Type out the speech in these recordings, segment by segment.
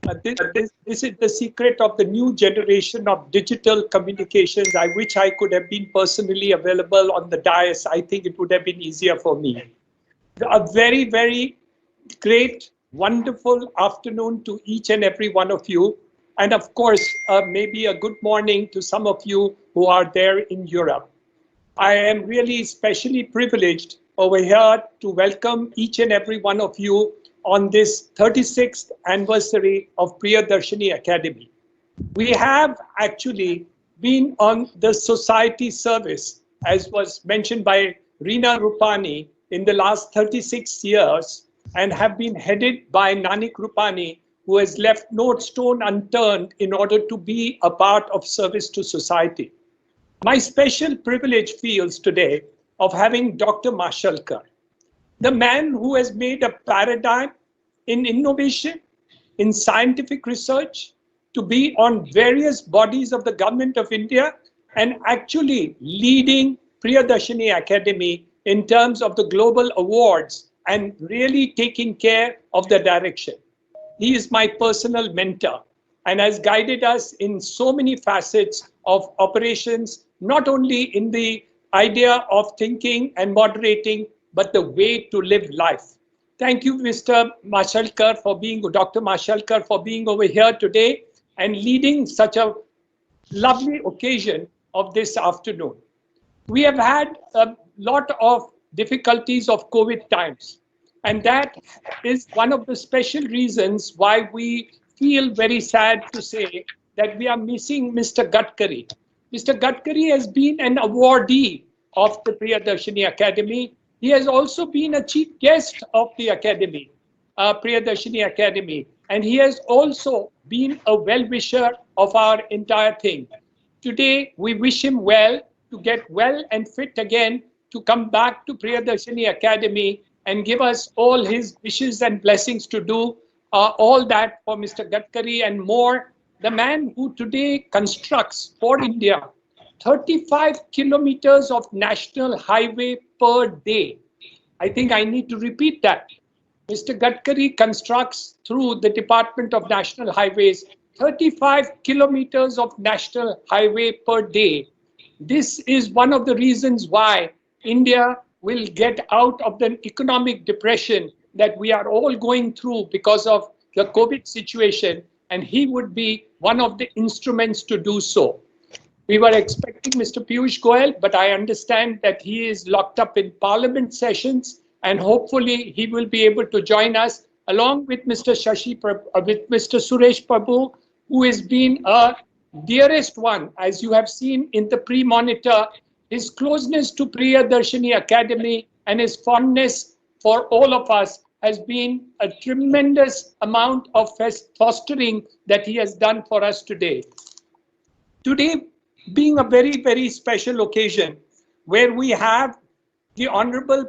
This is the secret of the new generation of digital communications. I wish I could have been personally available on the dais. I think it would have been easier for me. A very, very great, wonderful afternoon to each and every one of you. And of course, maybe a good morning to some of you who are there in Europe. I am really especially privileged over here to welcome each and every one of you on this 36th anniversary of Priyadarshini Academy. We have actually been on the society service, as was mentioned by Reena Rupani, in the last 36 years, and have been headed by Nanik Rupani, who has left no stone unturned in order to be a part of service to society. My special privilege feels today of having Dr. Mashelkar, the man who has made a paradigm in innovation, in scientific research, to be on various bodies of the government of India and actually leading Priyadarshini Academy in terms of the global awards and really taking care of the direction. He is my personal mentor and has guided us in so many facets of operations, not only in the idea of thinking and moderating, but the way to live life. Thank you, Mr. Mashelkar, Dr. Mashelkar, for being over here today and leading such a lovely occasion of this afternoon. We have had a lot of difficulties of COVID times, and that is one of the special reasons why we feel very sad to say that we are missing Mr. Gadkari. Mr. Gadkari has been an awardee of the Priyadarshini Academy. He has also been a chief guest of the Academy, Priyadarshini Academy, and he has also been a well-wisher of our entire thing. Today, we wish him well to get well and fit again to come back to Priyadarshini Academy and give us all his wishes and blessings to do all that for Mr. Gadkari and more. The man who today constructs for India 35 kilometers of national highway per day. I think I need to repeat that. Mr. Gadkari constructs through the Department of National Highways 35 kilometers of national highway per day. This is one of the reasons why India will get out of the economic depression that we are all going through because of the COVID situation, and he would be one of the instruments to do so. We were expecting Mr. Piyush Goyal, but I understand that he is locked up in Parliament sessions, and hopefully he will be able to join us along with Mr. Suresh Prabhu, who has been a dearest one, as you have seen in the pre-monitor. His closeness to Priyadarshini Academy and his fondness for all of us has been a tremendous amount of fostering that he has done for us today. Today being a very, very special occasion where we have the Honorable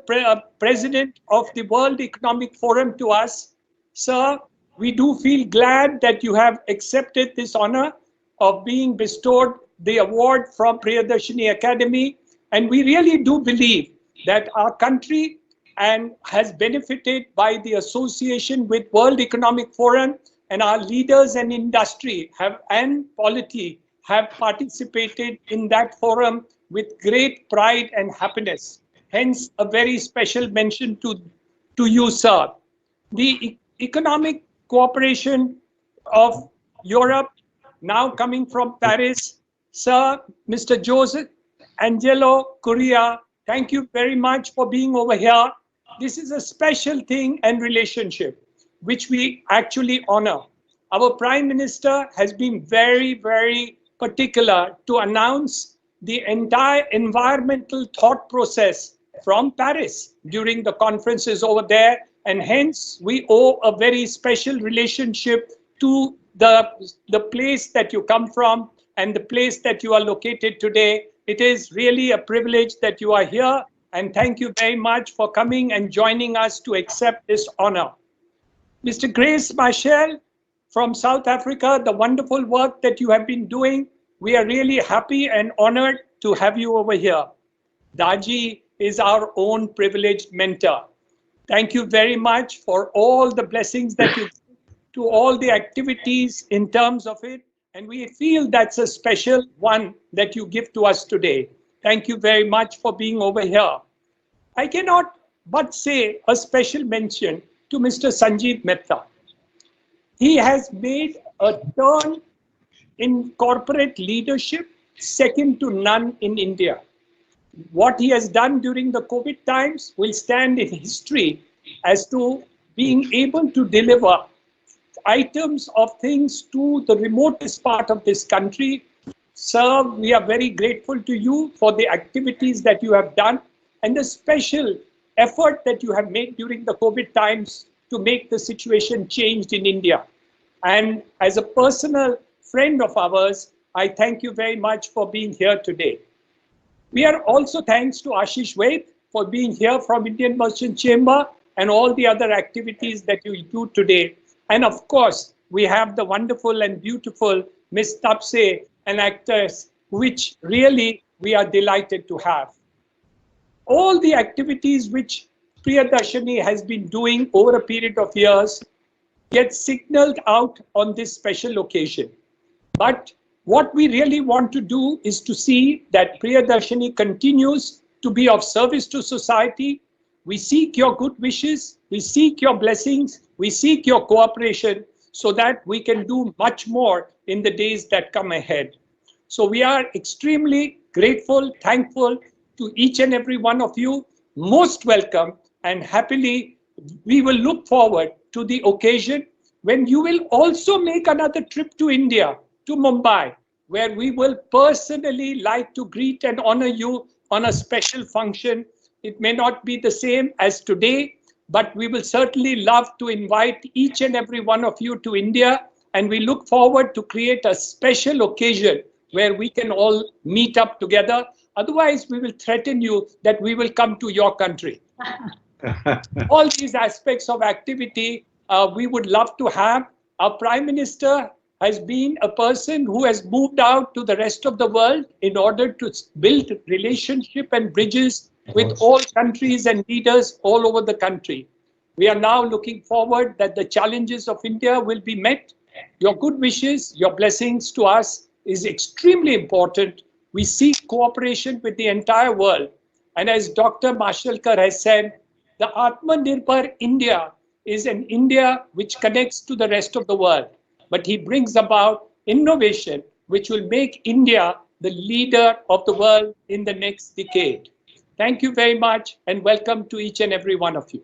President of the World Economic Forum to us. Sir, we do feel glad that you have accepted this honor of being bestowed the award from Priyadarshini Academy. And we really do believe that our country has benefited by the association with World Economic Forum, and our leaders and industry and polity have participated in that forum with great pride and happiness. Hence, a very special mention to you, sir. The economic cooperation of Europe, now coming from Paris, sir, Mr. Joseph Angelo Correa, thank you very much for being over here. This is a special thing and relationship which we actually honor. Our Prime Minister has been very, very particular to announce the entire environmental thought process from Paris during the conferences over there, and hence we owe a very special relationship to the place that you come from and the place that you are located today. It is really a privilege that you are here, and thank you very much for coming and joining us to accept this honor. Mr. Grace Machel from South Africa, the wonderful work that you have been doing, we are really happy and honored to have you over here. Daji is our own privileged mentor. Thank you very much for all the blessings that you to all the activities in terms of it. And we feel that's a special one that you give to us today. Thank you very much for being over here. I cannot but say a special mention to Mr. Sanjeev Mehta. He has made a turn in corporate leadership second to none in India. What he has done during the COVID times will stand in history as to being able to deliver items of things to the remotest part of this country. Sir, we are very grateful to you for the activities that you have done and the special effort that you have made during the COVID times to make the situation changed in India. And as a personal friend of ours, I thank you very much for being here today. We are also thanks to Ashish Vaid for being here from Indian Merchant Chamber and all the other activities that you do today. And of course, we have the wonderful and beautiful Miss Tapse, an actress, which really we are delighted to have. All the activities which Priyadarshini has been doing over a period of years get signaled out on this special occasion. But what we really want to do is to see that Priyadarshini continues to be of service to society. We seek your good wishes, we seek your blessings, we seek your cooperation so that we can do much more in the days that come ahead. So we are extremely grateful, thankful to each and every one of you. Most welcome, and happily we will look forward to the occasion when you will also make another trip to India, to Mumbai, where we will personally like to greet and honor you on a special function. It may not be the same as today, but we will certainly love to invite each and every one of you to India, and we look forward to create a special occasion where we can all meet up together. Otherwise, we will threaten you that we will come to your country. All these aspects of activity we would love to have. Our Prime Minister has been a person who has moved out to the rest of the world in order to build relationship and bridges with all countries and leaders all over the country. We are now looking forward that the challenges of India will be met. Your good wishes, your blessings to us is extremely important. We seek cooperation with the entire world. And as Dr. Mashelkar has said, the Atmanirbhar India is an India which connects to the rest of the world. But he brings about innovation which will make India the leader of the world in the next decade. Thank you very much and welcome to each and every one of you.